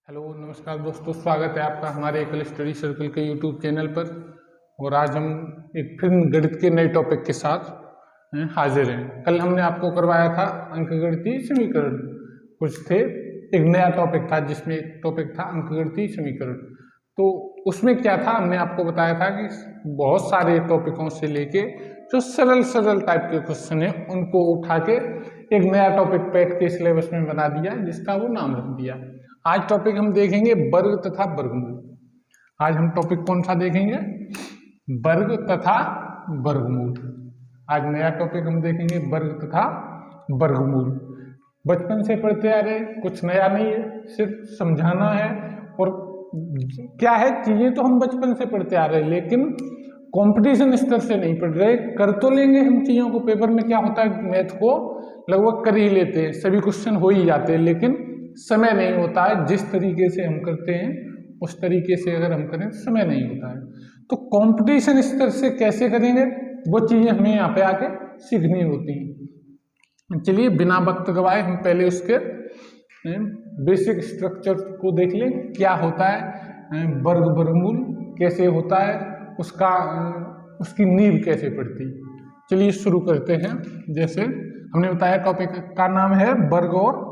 Hello नमस्कार दोस्तों, स्वागत है आपका हमारे एकल स्टडी सर्कल के यूट्यूब चैनल पर। और आज हम एक फिर गणित के नए टॉपिक के साथ हाजिर हैं। कल हमने आपको करवाया था अंकगणितीय समीकरण, कुछ थे। एक नया टॉपिक था जिसमें एक टॉपिक था अंकगणितीय समीकरण। तो उसमें क्या था, हमने आपको बताया था कि बहुत सारे टॉपिकों से लेके जो सरल सरल टाइप के क्वेश्चन है उनको उठा के एक नया टॉपिक पैट के सिलेबस में बना दिया, जिसका वो नाम रख दिया। आज टॉपिक हम देखेंगे वर्ग तथा वर्गमूल। आज हम टॉपिक कौन सा देखेंगे? वर्ग तथा वर्गमूल। आज नया टॉपिक हम देखेंगे वर्ग तथा वर्गमूल। बचपन से पढ़ते आ रहे, कुछ नया नहीं है, सिर्फ समझाना है। और क्या है, चीजें तो हम बचपन से पढ़ते आ रहे, लेकिन कंपटीशन स्तर से नहीं पढ़ रहे। कर तो लेंगे हम चीजों को, पेपर में क्या होता है, मैथ को लगभग कर ही लेते हैं, सभी क्वेश्चन हो ही जाते हैं, लेकिन समय नहीं होता है। जिस तरीके से हम करते हैं उस तरीके से अगर हम करें समय नहीं होता है। तो कंपटीशन स्तर से कैसे करेंगे, वो चीजें हमें यहाँ पे आके सीखनी होती हैं। चलिए बिना वक्त गवाए हम पहले उसके बेसिक स्ट्रक्चर को देख लें। क्या होता है वर्ग वर्गमूल, कैसे होता है, उसकी नींव कैसे पड़ती। चलिए शुरू करते हैं। जैसे हमने बताया टॉपिक का नाम है वर्ग और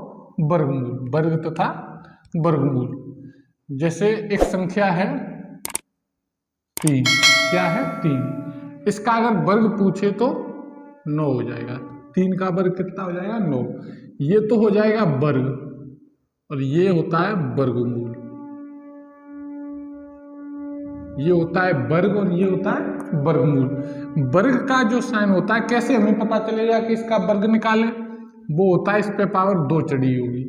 वर्गमूल, वर्ग तथा वर्गमूल। जैसे एक संख्या है 3, क्या है 3, इसका अगर वर्ग पूछे तो 9 हो जाएगा। 3 का वर्ग कितना हो जाएगा? 9। ये तो हो जाएगा वर्ग, और ये होता है वर्गमूल। ये होता है वर्ग और ये होता है वर्गमूल। वर्ग का जो साइन होता है, कैसे हमें पता चलेगा कि इसका वर्ग निकालें? वो होता है इस पे पावर 2 चढ़ी होगी।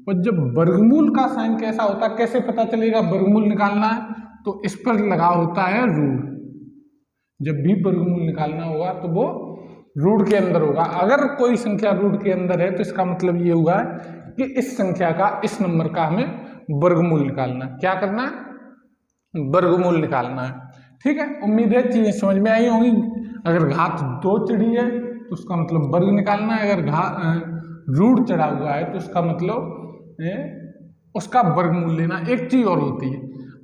और जब वर्गमूल का साइन कैसा होता है, कैसे पता चलेगा वर्गमूल निकालना है? तो इस पर लगा होता है रूट। जब भी वर्गमूल निकालना होगा तो वो रूट के अंदर होगा। अगर कोई संख्या रूट के अंदर है तो इसका मतलब ये हुआ है कि इस संख्या का, इस नंबर का हमें वर्गमूल निकालना है। क्या करना है? वर्गमूल निकालना है। ठीक है, उम्मीद है चीजें समझ में आई होंगी। अगर घात 2 चढ़ी है तो उसका मतलब वर्ग निकालना है। अगर रूट चढ़ा हुआ है तो उसका मतलब उसका वर्गमूल लेना। एक चीज और होती है,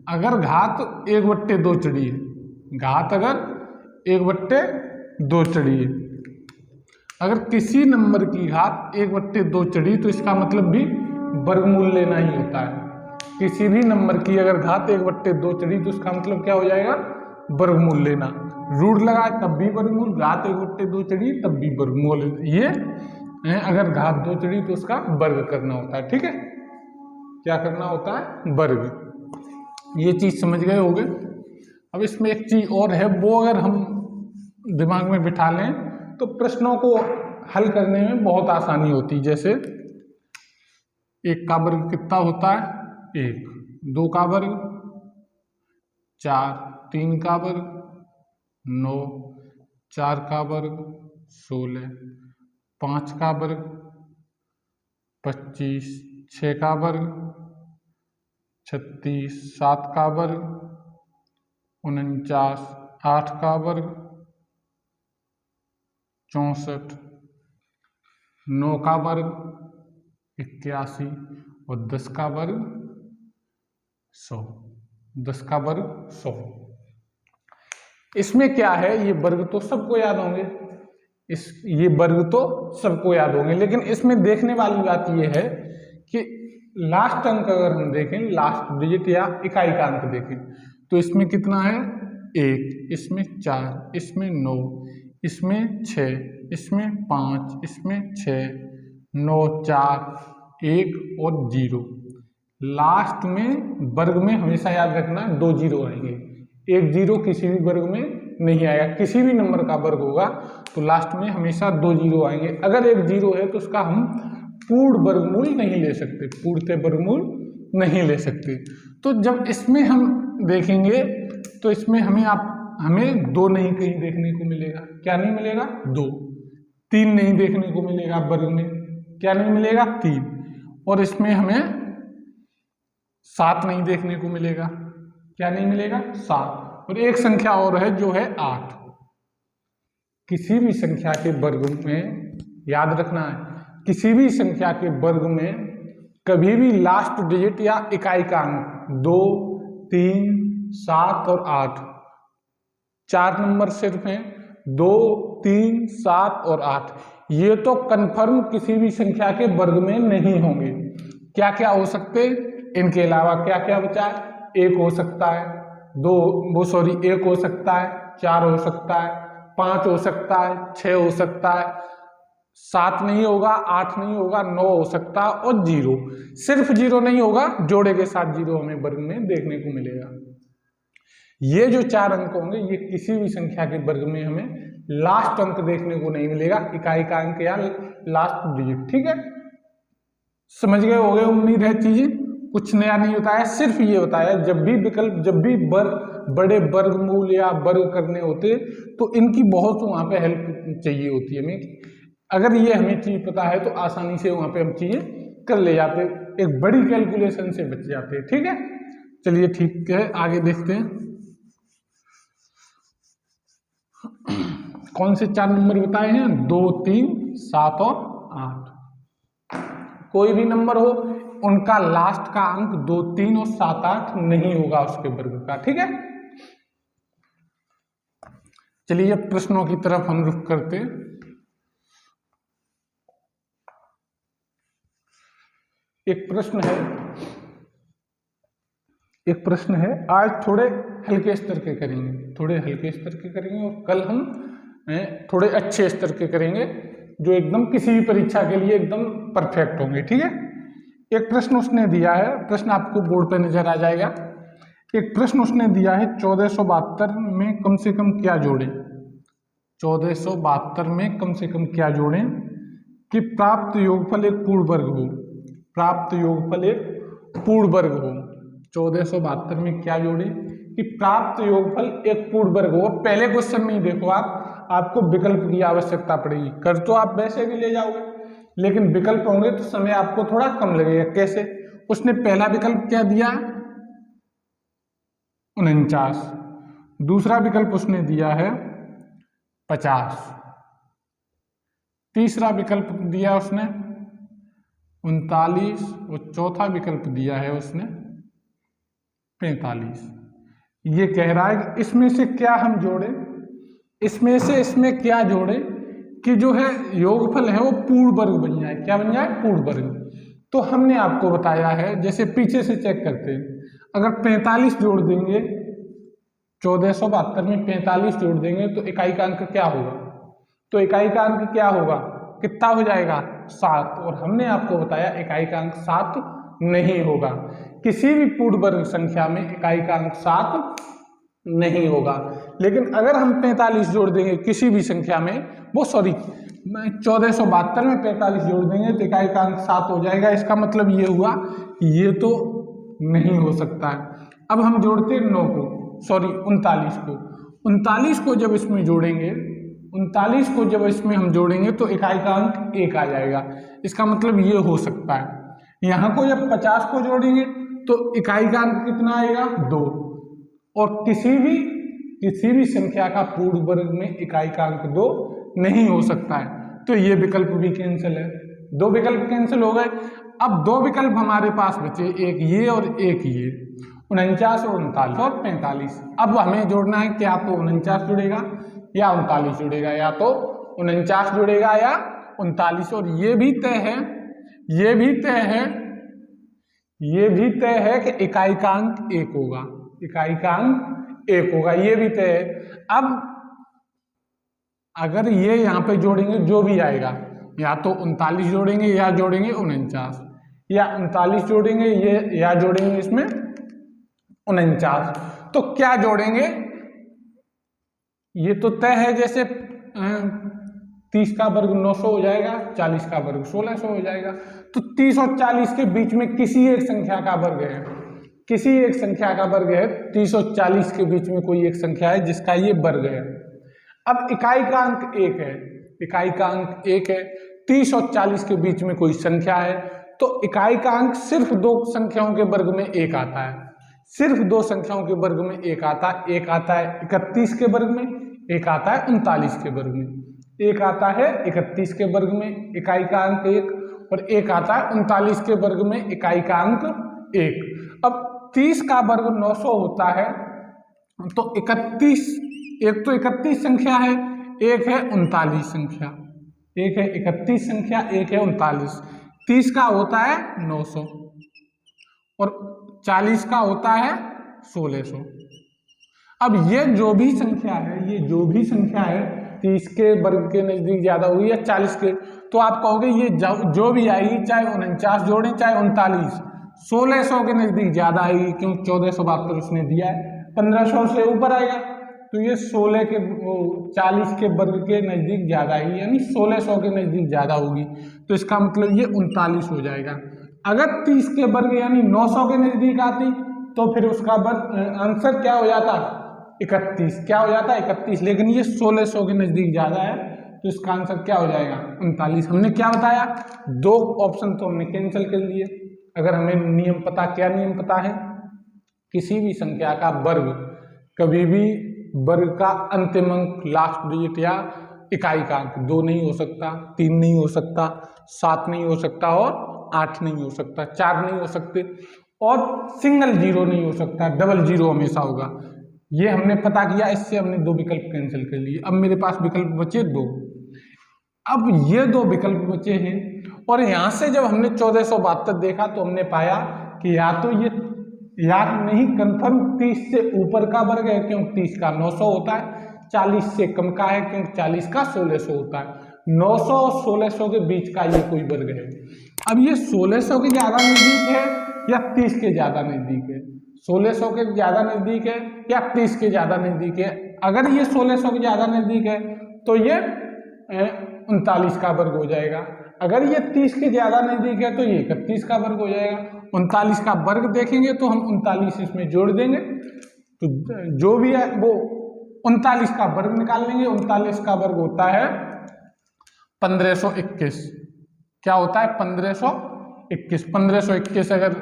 अगर घात 1/2 चढ़ी है, घात अगर 1/2 चढ़ी है, अगर किसी नंबर की घात 1/2 चढ़ी तो इसका मतलब भी वर्गमूल लेना ही होता है। किसी भी नंबर की अगर घात 1/2 चढ़ी तो उसका मतलब क्या हो जाएगा? वर्गमूल लेना। रूट लगा तब भी वर्गमूल, घात 1/2 चढ़ी तब भी वर्गमूल। ये अगर घात 2 चढ़ी तो उसका वर्ग करना होता है। ठीक है, क्या करना होता है? वर्ग। ये चीज समझ गए होंगे। अब इसमें एक चीज और है, वो अगर हम दिमाग में बिठा लें तो प्रश्नों को हल करने में बहुत आसानी होती है। जैसे 1 का वर्ग कितना होता है? 1, 2 का वर्ग 4, 3 का वर्ग 9, 4 का वर्ग 16, 5 का वर्ग 25, 6 का वर्ग 36, 7 का वर्ग 49, 8 का वर्ग 64, 9 का वर्ग 81 और 10 का वर्ग 100। 10 का वर्ग 100। इसमें क्या है, ये वर्ग तो सबको याद होंगे, ये वर्ग तो सबको याद होंगे, लेकिन इसमें देखने वाली बात ये है कि लास्ट अंक अगर हम देखें, लास्ट डिजिट या इकाई का अंक देखें, तो इसमें कितना है? 1, इसमें 4, इसमें 9, इसमें 6, इसमें 5, इसमें 6, 9, 4, 1 और 0। लास्ट में वर्ग में हमेशा याद रखना 2 जीरो आएंगे। 1 जीरो किसी भी वर्ग में नहीं आएगा। किसी भी नंबर का वर्ग होगा तो लास्ट में हमेशा 2 जीरो आएंगे। अगर 1 जीरो है तो उसका हम पूर्ण वर्गमूल नहीं ले सकते, पूर्णतः वर्गमूल नहीं ले सकते। तो जब इसमें हम देखेंगे तो इसमें हमें 2 नहीं कहीं देखने को मिलेगा। क्या नहीं मिलेगा? 2। 3 नहीं देखने को मिलेगा वर्ग में। क्या नहीं मिलेगा? 3। और इसमें हमें 7 नहीं देखने को मिलेगा। क्या नहीं मिलेगा? 7। और एक संख्या और है जो है 8। किसी भी संख्या के वर्ग में याद रखना है, किसी भी संख्या के वर्ग में कभी भी लास्ट डिजिट या इकाई का अंक 2, 3, 7 और 8, 4 नंबर सिर्फ हैं, 2, 3, 7 और 8। ये तो कन्फर्म किसी भी संख्या के वर्ग में नहीं होंगे। क्या क्या हो सकते, इनके अलावा क्या क्या बचा है, 1 हो सकता है, 1 हो सकता है, 4 हो सकता है, 5 हो सकता है, 6 हो सकता है, 7 नहीं होगा, 8 नहीं होगा, 9 हो सकता है और 0। सिर्फ 0 नहीं होगा, जोड़े के साथ 0 हमें वर्ग में देखने को मिलेगा। ये जो 4 अंक होंगे ये किसी भी संख्या के वर्ग में हमें लास्ट अंक देखने को नहीं मिलेगा, इकाई का अंक या लास्ट डिजिट। ठीक है, समझ गए होंगे उम्मीद है चीजें, कुछ नया नहीं बताया, सिर्फ ये बताया जब भी विकल्प, जब भी बड़े वर्गमूल या वर्ग करने होते तो इनकी बहुत वहां पे हेल्प चाहिए होती है हमें। अगर ये हमें चीज पता है तो आसानी से वहां पे हम चीजें कर ले जाते, एक बड़ी कैलकुलेशन से बच जाते। ठीक है, चलिए ठीक है, आगे देखते हैं। कौन से 4 नंबर बताए हैं, 2, 3, 7 और 8। कोई भी नंबर हो, उनका लास्ट का अंक 2, 3 और 7, 8 नहीं होगा उसके वर्ग का। ठीक है, चलिए अब प्रश्नों की तरफ हम रुख करते हैं। एक प्रश्न है, आज थोड़े हल्के स्तर के करेंगे, और कल हम थोड़े अच्छे स्तर के करेंगे जो एकदम किसी भी परीक्षा के लिए एकदम परफेक्ट होंगे। ठीक है, एक प्रश्न उसने दिया है, प्रश्न आपको बोर्ड पे नजर आ जाएगा। एक प्रश्न उसने दिया है, 1472 में कम से कम क्या जोड़ें, 1472 में कम से कम क्या जोड़ें कि प्राप्त योगफल एक पूर्ण वर्ग हो, प्राप्त योगफल एक पूर्ण वर्ग हो। 1472 में क्या जोड़े कि प्राप्त योगफल एक पूर्ण वर्ग हो। पहले क्वेश्चन में ही देखो आपको विकल्प की आवश्यकता पड़ेगी, कर तो आप वैसे भी ले जाओगे लेकिन विकल्प होंगे तो समय आपको थोड़ा कम लगेगा। कैसे, उसने पहला विकल्प क्या दिया, 49, दूसरा विकल्प उसने दिया है 50, तीसरा विकल्प दिया उसने 39 और चौथा विकल्प दिया है उसने 45। ये कह रहा है कि इसमें से क्या हम जोड़े, इसमें से इसमें क्या जोड़े कि जो है योगफल है वो पूर्ण वर्ग बन जाए। क्या बन जाए, पूर्ण वर्ग। तो हमने आपको बताया है, जैसे पीछे से चेक करते हैं, अगर 45 जोड़ देंगे 1472 में 45 जोड़ देंगे तो इकाई का अंक क्या होगा, तो इकाई का अंक क्या होगा, कितना हो जाएगा, 7। और हमने आपको बताया इकाई का अंक 7 नहीं होगा, किसी भी पूर्ण वर्ग संख्या में इकाई का अंक 7 नहीं होगा। लेकिन अगर हम 45 जोड़ देंगे किसी भी संख्या में, वो 1472 में 45 जोड़ देंगे तो इकाई का अंक 7 हो जाएगा। इसका मतलब ये हुआ कि ये तो नहीं हो सकता है। अब हम जोड़ते हैं 39 को जब इसमें जोड़ेंगे, 39 को जब इसमें हम जोड़ेंगे तो इकाई का अंक 1 आ जाएगा। इसका मतलब ये हो सकता है। यहाँ को जब 50 को जोड़ेंगे तो इकाई का अंक कितना आएगा, 2। और किसी भी संख्या का पूर्ण वर्ग में इकाई का अंक 2 नहीं हो सकता है, तो ये विकल्प भी कैंसिल है। 2 विकल्प कैंसिल हो गए। अब 2 विकल्प हमारे पास बचे, एक ये और एक ये, 49 और 39 और 45। अब हमें जोड़ना है कि या तो 49 जुड़ेगा या 39 जुड़ेगा, या तो 49 जुड़ेगा या 39। और ये भी तय है कि इकाई का अंक 1 होगा, इकाई का अंक 1 होगा, ये भी तय है। अब अगर ये यहाँ पे जोड़ेंगे जो भी आएगा, या तो 39 जोड़ेंगे या जोड़ेंगे 49, या 39 जोड़ेंगे ये या जोड़ेंगे इसमें 49, तो क्या जोड़ेंगे ये तो तय है। जैसे 30 का वर्ग 900 हो जाएगा, 40 का वर्ग 1600 हो जाएगा। तो 30 और 40 के बीच में किसी एक संख्या का वर्ग है, 30 और 40 के बीच में कोई एक संख्या है जिसका ये वर्ग है। अब इकाई का अंक 1 है, 30 और 40 के बीच में कोई संख्या है, तो इकाई का अंक सिर्फ 2 संख्याओं के वर्ग में 1 आता है, सिर्फ 2 संख्याओं के वर्ग में 1 आता है। एक आता है 31 के वर्ग में, एक आता है 39 के वर्ग में, एक आता है 31 के वर्ग में इकाई का अंक 1, और 1 आता है 39 के वर्ग में इकाई का अंक 1। अब 30 का वर्ग 900 होता है, तो 31, एक तो 31 संख्या है, एक है 39 संख्या, एक है 31 संख्या, एक है 39। 30 का होता है 900 और 40 का होता है 1600। अब ये जो भी संख्या है, ये जो भी संख्या है 30 के वर्ग के नजदीक ज्यादा हुई या 40 के, तो आप कहोगे ये जो भी आएगी, चाहे 49 जोड़ें चाहे 39, 1600 के नजदीक ज्यादा आएगी, क्योंकि 1472 उसने दिया है, 1500 से ऊपर आएगा, तो ये 16 के 40 के वर्ग के नजदीक ज्यादा आएगी, यानी 1600 के नजदीक ज्यादा होगी, तो इसका मतलब ये 39 हो जाएगा। अगर 30 के वर्ग यानी 900 के नजदीक आती तो फिर उसका आंसर क्या हो जाता, 31। क्या हो जाता है 31, लेकिन ये 1600 के नजदीक ज्यादा है, तो इसका आंसर क्या हो जाएगा 39। हमने क्या बताया, 2 ऑप्शन तो हमने कैंसिल कर लिए। अगर हमें नियम पता, क्या नियम पता है, किसी भी संख्या का वर्ग कभी भी वर्ग का अंतिम अंक, लास्ट डिजिट या इकाई का अंक 2 नहीं हो सकता, 3 नहीं हो सकता, 7 नहीं हो सकता और 8 नहीं हो सकता, 4 नहीं हो सकते और सिंगल 0 नहीं हो सकता, डबल 0 हमेशा होगा। ये हमने पता किया, इससे हमने 2 विकल्प कैंसिल कर लिए। अब मेरे पास विकल्प बचे 2। अब ये 2 विकल्प बचे हैं और यहाँ से जब हमने 1472 देखा तो हमने पाया कि या तो ये याद नहीं, कंफर्म 30 से ऊपर का वर्ग है, क्योंकि 30 का 900 होता है, 40 से कम का है, क्योंकि 40 का 1600 होता है। 900 और 1600 के बीच का ये कोई वर्ग है। अब ये 1600 के ज्यादा नजदीक है या 30 के ज्यादा नजदीक है, 1600 के ज्यादा नजदीक है या 30 के ज्यादा नजदीक है। अगर ये 1600 के ज्यादा नजदीक है तो ये 39 का वर्ग हो जाएगा, अगर ये 30 के ज्यादा नजदीक है तो ये 31 का वर्ग हो जाएगा। 39 का वर्ग देखेंगे तो हम 39 इसमें जोड़ देंगे, तो जो भी है वो 39 का वर्ग निकाल लेंगे। 39 का वर्ग होता है 1521। क्या होता है 1521। 1521 अगर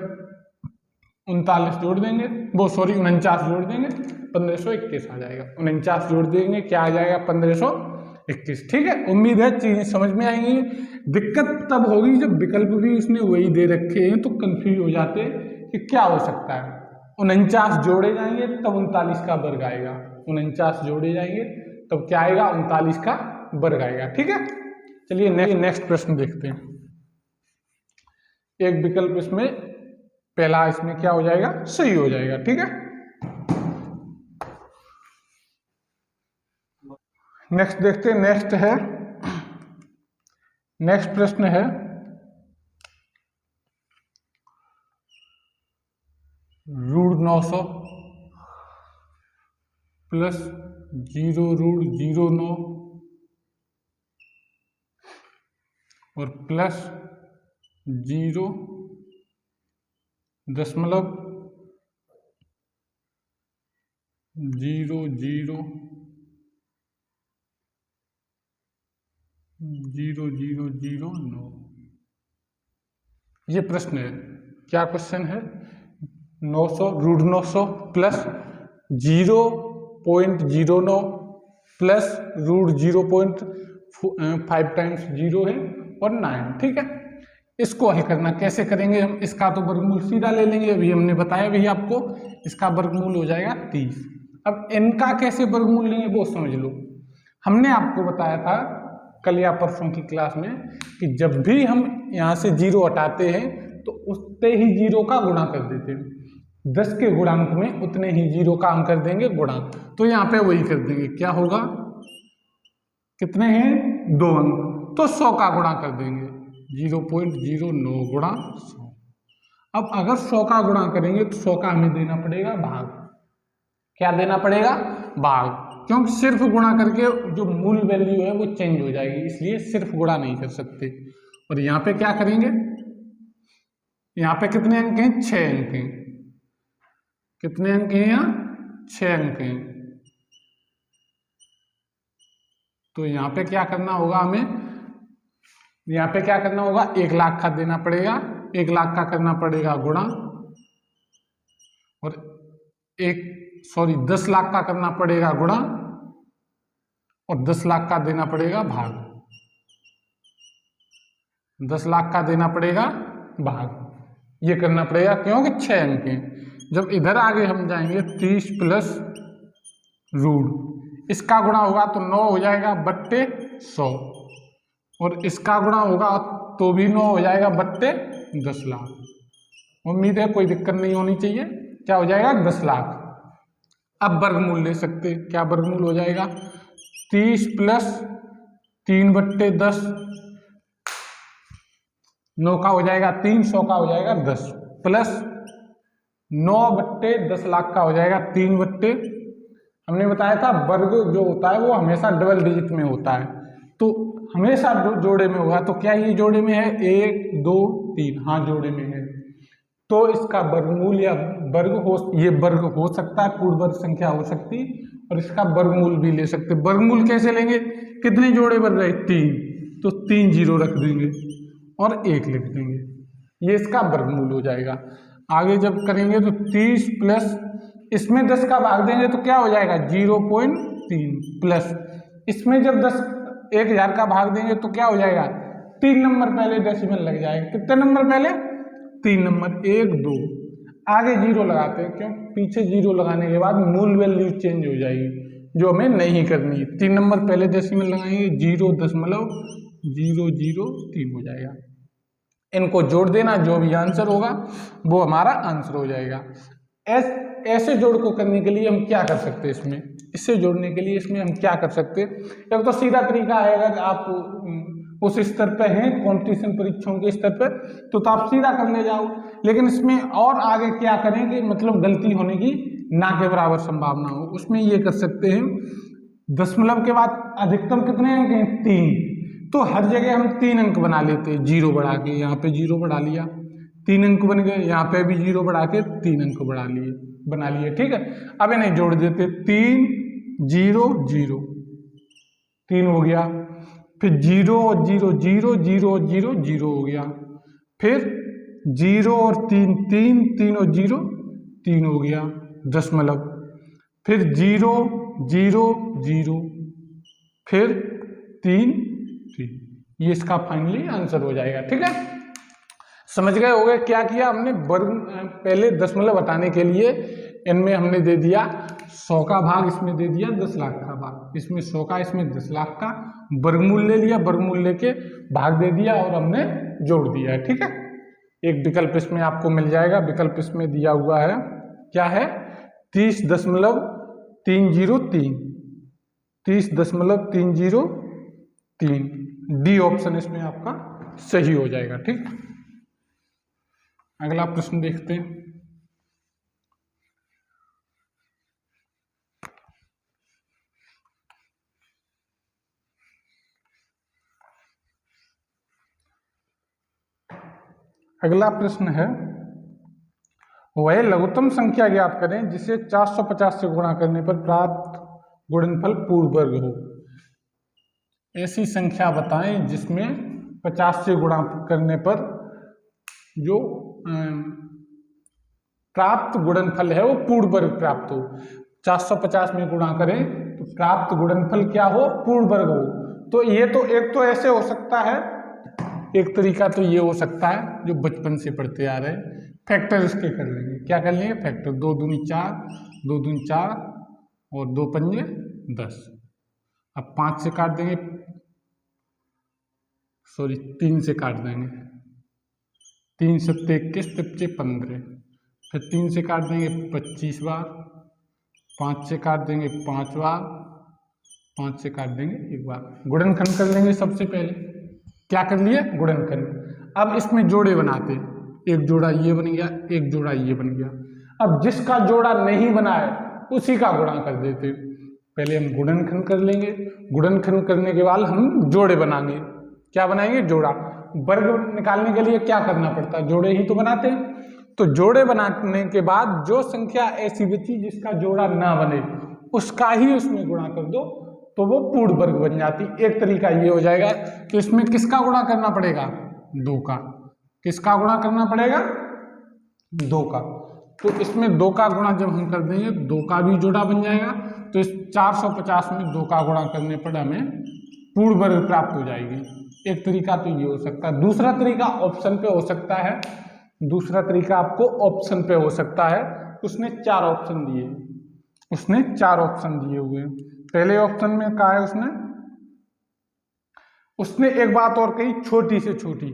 39 जोड़ देंगे, वो सॉरी 49 जोड़ देंगे, 1521 आ जाएगा। 49 जोड़ देंगे, क्या आ जाएगा 1521। ठीक है, उम्मीद है चीजें समझ में आएंगी। दिक्कत तब होगी जब विकल्प भी उसने वही दे रखे हैं, तो कंफ्यूज हो जाते हैं कि क्या हो सकता है। 49 जोड़े जाएंगे तब 39 का वर्ग आएगा, 49 जोड़े जाएंगे तब क्या आएगा 39 का वर्ग आएगा। ठीक है, चलिए नेक्स्ट प्रश्न देखते हैं। एक विकल्प इसमें पहला इसमें क्या हो जाएगा, सही हो जाएगा। ठीक है, नेक्स्ट देखते हैं। नेक्स्ट प्रश्न है √900 प्लस 0√09 और प्लस 0.0000 0.0009। ये प्रश्न है। क्या क्वेश्चन है, 900 √900 प्लस 0.09 प्लस √0.5 टाइम्स 0 है और 9। ठीक है, इसको हल करना कैसे करेंगे हम, इसका तो वर्गमूल सीधा ले लेंगे, अभी हमने बताया भी आपको, इसका वर्गमूल हो जाएगा 30। अब n का कैसे वर्गमूल लेंगे वो समझ लो। हमने आपको बताया था कल या परसों की क्लास में कि जब भी हम यहाँ से 0 हटाते हैं तो उतने ही 0 का गुणा कर देते हैं, 10 के गुणांक में उतने ही 0 का हम कर देंगे गुणा। तो यहाँ पे वही कर देंगे, क्या होगा, कितने हैं 2 अंक, तो 100 का गुणा कर देंगे, 0.09 गुणा 100। अब अगर 100 का गुणा करेंगे तो 100 का हमें देना पड़ेगा भाग। क्या देना पड़ेगा, भाग, क्योंकि सिर्फ गुणा करके जो मूल वैल्यू है वो चेंज हो जाएगी, इसलिए सिर्फ गुणा नहीं कर सकते। और यहाँ पे क्या करेंगे, यहाँ पे कितने अंक हैं, 6 अंक हैं। कितने अंक हैं यहाँ, 6 अंक हैं। तो यहाँ पे क्या करना होगा हमें, यहाँ पे क्या करना होगा, 1 लाख का देना पड़ेगा, 1 लाख का करना पड़ेगा गुणा, और 10 लाख का करना पड़ेगा गुणा, और 10 लाख का देना पड़ेगा भाग। 10 लाख का देना पड़ेगा भाग, ये करना पड़ेगा क्योंकि 6 अंक हैं। जब इधर आगे हम जाएंगे 30 प्लस रूट, इसका गुणा होगा तो 9 हो जाएगा बट्टे 100, और इसका गुणा होगा तो भी 9 हो जाएगा बट्टे 10 लाख। उम्मीद है कोई दिक्कत नहीं होनी चाहिए। क्या हो जाएगा 10 लाख। अब वर्गमूल ले सकते, क्या वर्गमूल हो जाएगा 30 प्लस 3 बट्टे 10, 9 का हो जाएगा 3, 100 का हो जाएगा 10, प्लस 9 बट्टे 10 लाख का हो जाएगा 3 बट्टे, हमने बताया था वर्ग जो होता है वो हमेशा डबल डिजिट में होता है, तो हमेशा जोड़े में होगा। तो क्या ये जोड़े में है 1 2 3, हाँ जोड़े में है, तो इसका वर्गमूल या वर्ग हो, ये वर्ग हो सकता है, पूर्ण वर्ग संख्या हो सकती, और इसका वर्गमूल भी ले सकते। वर्गमूल कैसे लेंगे, कितने जोड़े बन रहे 3, तो 3 जीरो रख देंगे और 1 लिख देंगे, ये इसका वर्गमूल हो जाएगा। आगे जब करेंगे तो 30 प्लस इसमें 10 का भाग देंगे तो क्या हो जाएगा 0.3, प्लस इसमें जब 10,000 का भाग देंगे तो क्या हो जाएगा 3 नंबर पहले डेसिमल लग जाएगा। कितने नंबर पहले 3 नंबर, 1 2, आगे जीरो लगाते हैं, क्यों पीछे जीरो लगाने के बाद मूल वैल्यू चेंज हो जाएगी, जो हमें नहीं करनी। 3 नंबर पहले डेसिमल लगाएंगे 0.003 हो जाएगा। इनको जोड़ देना, जो भी आंसर होगा वो हमारा आंसर हो जाएगा। ऐसे जोड़ को करने के लिए हम क्या कर सकते हैं, इसमें इससे जोड़ने के लिए इसमें हम क्या कर सकते हैं। एक तो सीधा तरीका है, अगर आप उस स्तर पे हैं कंपटीशन परीक्षाओं के स्तर पे तो आप सीधा कर ले जाओ, लेकिन इसमें और आगे क्या करें कि मतलब गलती होने की ना के बराबर संभावना हो, उसमें ये कर सकते हैं दशमलव के बाद अधिकतम कितने अंक हैं 3, तो हर जगह हम 3 अंक बना लेते हैं, जीरो बढ़ा के, यहाँ पे जीरो बढ़ा लिया 3 अंक बन गए, यहाँ पे भी जीरो बढ़ा के 3 अंक बना लिए, ठीक है। अब इन्हें जोड़ देते 3 0 0, 3 हो गया, फिर 0 और 0 0 0 और 0 0 हो गया, फिर 0 और 3 3 3 और 0 3 हो गया दशमलव, फिर 0 0 0, फिर 3 3, ये इसका फाइनली आंसर हो जाएगा, ठीक है। समझ गए होंगे क्या किया हमने, वर्ग पहले दशमलव हटाने के लिए इनमें हमने दे दिया 100 का भाग, इसमें दे दिया 10 लाख का भाग, इसमें 100 का इसमें 10 लाख का, वर्गमूल ले लिया, वर्गमूल लेके भाग दे दिया और हमने जोड़ दिया है, ठीक है। एक विकल्प इसमें आपको मिल जाएगा, विकल्प इसमें दिया हुआ है, क्या है 30.303, 30.303, डी ऑप्शन इसमें आपका सही हो जाएगा, ठीक। अगला प्रश्न देखते हैं। अगला प्रश्न है, वह लघुत्तम संख्या ज्ञात करें जिसे 450 से गुणा करने पर प्राप्त गुणनफल पूर्ण वर्ग हो। ऐसी संख्या बताएं जिसमें 50 से गुणा करने पर जो प्राप्त गुणनफल है वो पूर्ण वर्ग प्राप्त हो। 450 में गुणा करें तो प्राप्त गुणनफल क्या हो, पूर्ण वर्ग हो। तो ये तो एक तो ऐसे हो सकता है, एक तरीका तो ये हो सकता है जो बचपन से पढ़ते आ रहे हैं, फैक्टर इसके कर लेंगे। क्या कर लेंगे, फैक्टर 2 दूनी 4, 2 दूनी 4 और 2 पंजे 10। अब 5 से काट देंगे, सॉरी 3 से काट देंगे, 3 सत्ते 21, 25 15, फिर 3 से काट देंगे 25 बार, 5 से काट देंगे 5 बार, 5 से काट देंगे 1 बार। गुणनखंड कर लेंगे सबसे पहले, क्या कर लिए गुणनखंड। अब इसमें जोड़े बनाते, एक जोड़ा ये बन गया, एक जोड़ा ये बन गया। अब जिसका जोड़ा नहीं बना है उसी का गुणा कर देते। पहले हम गुणनखंड कर लेंगे, गुणनखंड करने के बाद हम जोड़े बनाएंगे। क्या बनाएंगे, जोड़ा। वर्ग निकालने के लिए क्या करना पड़ता है, जोड़े ही तो बनाते हैं। तो जोड़े बनाने के बाद जो संख्या ऐसी बची जिसका जोड़ा ना बने उसका ही उसमें गुणा कर दो तो वो पूर्ण वर्ग बन जाती। एक तरीका ये हो जाएगा कि इसमें किसका गुणा करना पड़ेगा, 2 का। किसका गुणा करना पड़ेगा, 2 का। तो इसमें 2 का गुणा जब हम कर देंगे 2 का भी जोड़ा बन जाएगा। तो इस 450 में 2 का गुणा करने पर हमें पूर्ण वर्ग प्राप्त हो जाएगी। एक तरीका तो ये हो सकता है। दूसरा तरीका ऑप्शन पे हो सकता है, दूसरा तरीका आपको ऑप्शन पे हो सकता है। उसने 4 ऑप्शन दिए, उसने 4 ऑप्शन दिए हुए। पहले ऑप्शन में कहा है उसने एक बात और कही, छोटी से छोटी।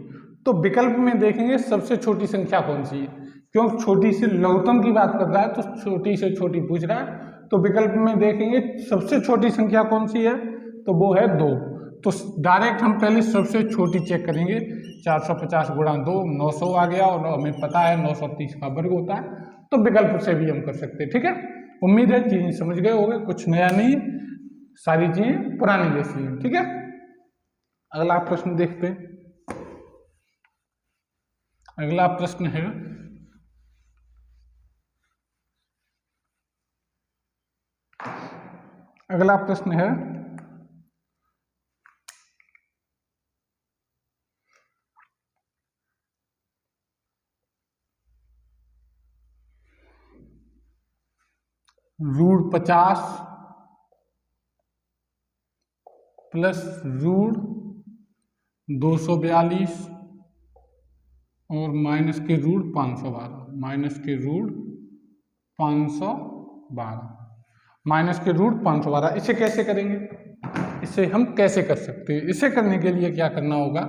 तो विकल्प में देखेंगे सबसे छोटी संख्या कौन सी है, क्योंकि छोटी से लघुत्तम की बात कर रहा है तो छोटी से छोटी पूछ रहा है। तो विकल्प में देखेंगे सबसे छोटी संख्या कौन सी है, तो वो है 2। तो डायरेक्ट हम पहले सबसे छोटी चेक करेंगे। 450 गुणा 2 900 आ गया, और हमें पता है 930 का वर्ग होता है, तो विकल्प से भी हम कर सकते हैं। ठीक है, उम्मीद है चीजें समझ गए होंगे, कुछ नया नहीं, सारी चीजें पुरानी जैसी हैं। ठीक है, अगला प्रश्न देखते हैं। अगला प्रश्न है अगला प्रश्न है √50 प्लस √242 और माइनस के √512, माइनस के √512। इसे कैसे करेंगे, इसे हम कैसे कर सकते हैं? इसे करने के लिए क्या करना होगा,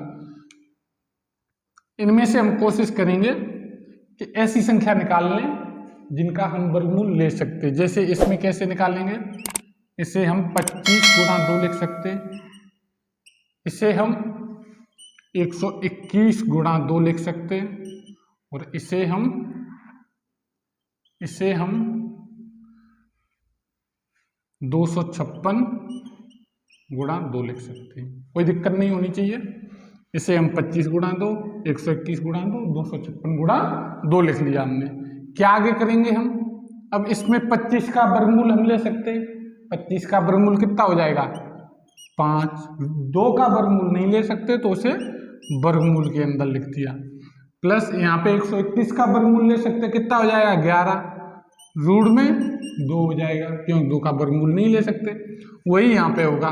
इनमें से हम कोशिश करेंगे कि ऐसी संख्या निकाल लें जिनका हम वर्गमूल ले सकते हैं। जैसे इसमें कैसे निकालेंगे, इसे हम 25 गुणा 2 लिख सकते हैं, इसे हम 121 गुणा 2 लिख सकते हैं, और इसे हम 256 गुणा 2 लिख सकते हैं। कोई दिक्कत नहीं होनी चाहिए। इसे हम 25 गुणा 2, 121 गुणा 2, 256 गुणा 2 लिख लिया हमने। क्या आगे करेंगे हम, अब इसमें 25 का वर्गमूल हम ले सकते हैं। 25 का वर्गमूल कितना हो जाएगा, 5। 2 का वर्गमूल नहीं ले सकते तो उसे वर्गमूल के अंदर लिख दिया। प्लस यहाँ पे 121 का वर्गमूल ले सकते, कितना हो जाएगा 11, रूट में 2 हो जाएगा, क्योंकि 2 का वर्गमूल नहीं ले सकते। वही यहाँ पे होगा,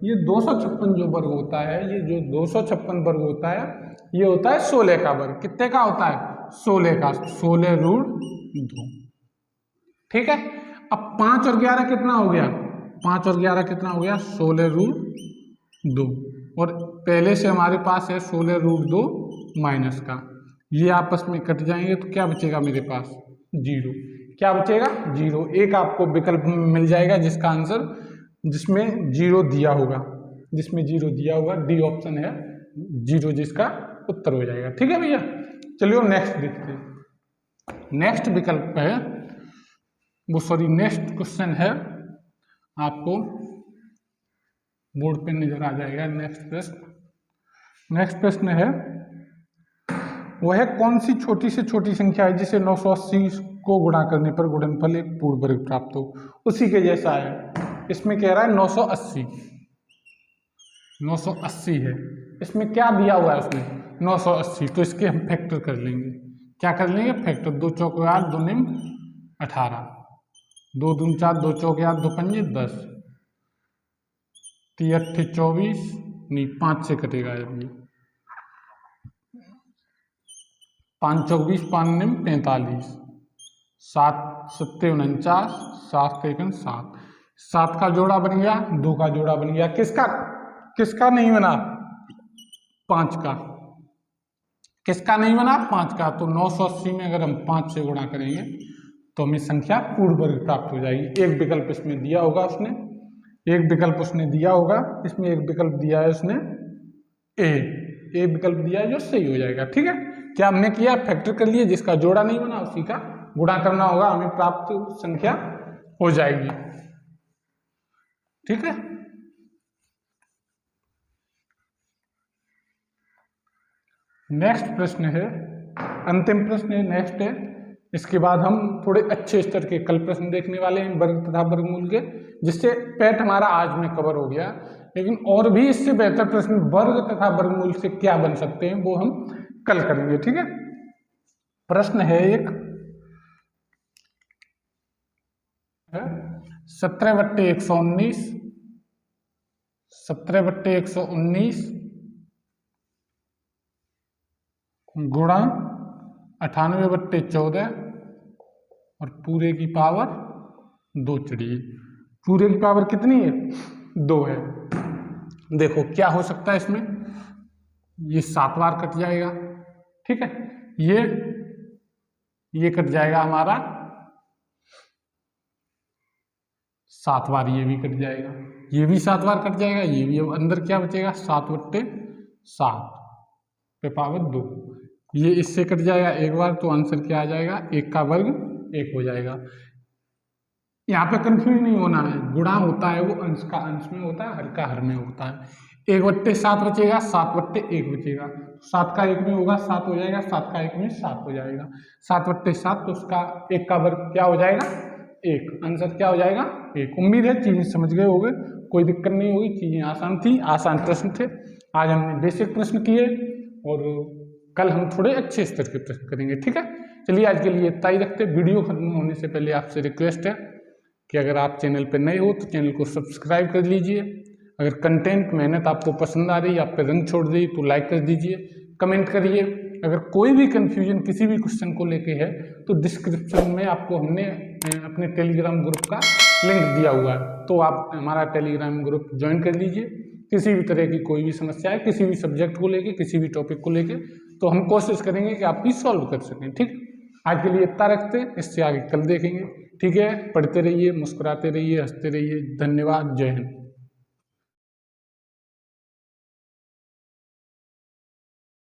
ये 256 जो वर्ग होता है, ये जो 256 वर्ग होता है, ये होता है 16 का वर्ग। कितने का होता है, 16 का, 16√2। ठीक है, अब 5 और 11 कितना हो गया, 5 और 11 कितना हो गया, 16√2। और पहले से हमारे पास है 16√2 माइनस का, ये आपस में कट जाएंगे तो क्या बचेगा मेरे पास, 0। क्या बचेगा, 0। एक आपको विकल्प मिल जाएगा जिसका आंसर, जिसमें 0 दिया होगा, जिसमें 0 दिया होगा, डी ऑप्शन है 0 जिसका उत्तर हो जाएगा। ठीक है भैया, चलिए नेक्स्ट देखते हैं। नेक्स्ट विकल्प है नेक्स्ट क्वेश्चन है, आपको बोर्ड पे नजर आ जाएगा। नेक्स्ट प्रश्न है, वह कौन सी छोटी से छोटी संख्या है जिसे 980 को गुणा करने पर गुणनफल एक पूर्ण वर्ग प्राप्त हो। उसी के जैसा है, इसमें कह रहा है 980 है। इसमें क्या दिया हुआ है उसने, 980, तो इसके हम फैक्टर कर लेंगे। क्या कर लेंगे, फैक्टर। 2 चौक 8, 2 निम 18, 2 दून 4, 2 चौक 8, 2 पंजे 10, 3 8 24, नहीं 5 से कटेगा ये, 5 चौक 20, 5 निम 45, 7 7 49, 7 1 7, 7 का जोड़ा बन गया, 2 का जोड़ा बन गया। किसका नहीं बना, 5 का। किसका नहीं बना, 5 का। तो 980 में अगर हम 5 से गुणा करेंगे तो हमें संख्या पूर्ण वर्ग प्राप्त हो जाएगी। एक विकल्प इसमें दिया होगा उसने, एक विकल्प उसने दिया होगा, इसमें एक विकल्प दिया है उसने ए विकल्प दिया है जो सही हो जाएगा। ठीक है, क्या हमने किया, फैक्टर कर लिए, जिसका जोड़ा नहीं बना उसी का गुणा करना होगा, हमें प्राप्त संख्या हो जाएगी। ठीक है, नेक्स्ट प्रश्न है, अंतिम प्रश्न है, नेक्स्ट है। इसके बाद हम थोड़े अच्छे स्तर के कल प्रश्न देखने वाले हैं वर्ग तथा वर्गमूल के, जिससे पैट हमारा आज में कवर हो गया। लेकिन और भी इससे बेहतर प्रश्न वर्ग तथा वर्गमूल से क्या बन सकते हैं वो हम कल करेंगे। ठीक है, प्रश्न है एक, 17/119 17/119 गुणा 98/14 और पूरे की पावर 2 चढ़िए। पूरे की पावर कितनी है? 2 है। देखो क्या हो सकता है इसमें, ये 7 बार कट जाएगा, ठीक है, ये कट जाएगा हमारा 7 बार, ये भी कट जाएगा, ये भी 7 बार कट जाएगा, ये भी। अब अंदर क्या बचेगा? 7/7 पे पावर 2। ये इससे कट जाएगा एक बार, तो आंसर क्या आ जाएगा? 1 का वर्ग 1 हो जाएगा। यहाँ पे कंफ्यूज नहीं होना है, गुणा होता है वो अंश का अंश में होता है, हर का हर में होता है। 1/7 बचेगा, 7/1 बचेगा, 7 का 1 में होगा 7 हो जाएगा, 7 का 1 में 7 हो जाएगा, 7/7, तो उसका 1 का वर्ग क्या हो जाएगा? 1। आंसर क्या हो जाएगा? 1। उम्मीद है चीजें समझ गए होंगे, कोई दिक्कत नहीं होगी, चीजें आसान थी, आसान प्रश्न थे। आज हमने बेसिक प्रश्न किए और कल हम थोड़े अच्छे स्तर के प्रश्न करेंगे, ठीक है। चलिए आज के लिए इतना ही रखते। वीडियो खत्म होने से पहले आपसे रिक्वेस्ट है कि अगर आप चैनल पर नए हो तो चैनल को सब्सक्राइब कर लीजिए। अगर कंटेंट मेहनत आपको पसंद आ रही, आप पे रंग छोड़ रही, तो लाइक कर दीजिए, कमेंट करिए। अगर कोई भी कंफ्यूजन किसी भी क्वेश्चन को लेके है तो डिस्क्रिप्शन में आपको हमने अपने टेलीग्राम ग्रुप का लिंक दिया हुआ है, तो आप हमारा टेलीग्राम ग्रुप ज्वाइन कर लीजिए। किसी भी तरह की कोई भी समस्या है, किसी भी सब्जेक्ट को लेके, किसी भी टॉपिक को लेके, तो हम कोशिश करेंगे कि आपकी सॉल्व कर सकें, ठीक। आज के लिए इतना रखते हैं, इससे आगे कल देखेंगे, ठीक है। पढ़ते रहिए, मुस्कुराते रहिए, हंसते रहिए। धन्यवाद। जय हिंद।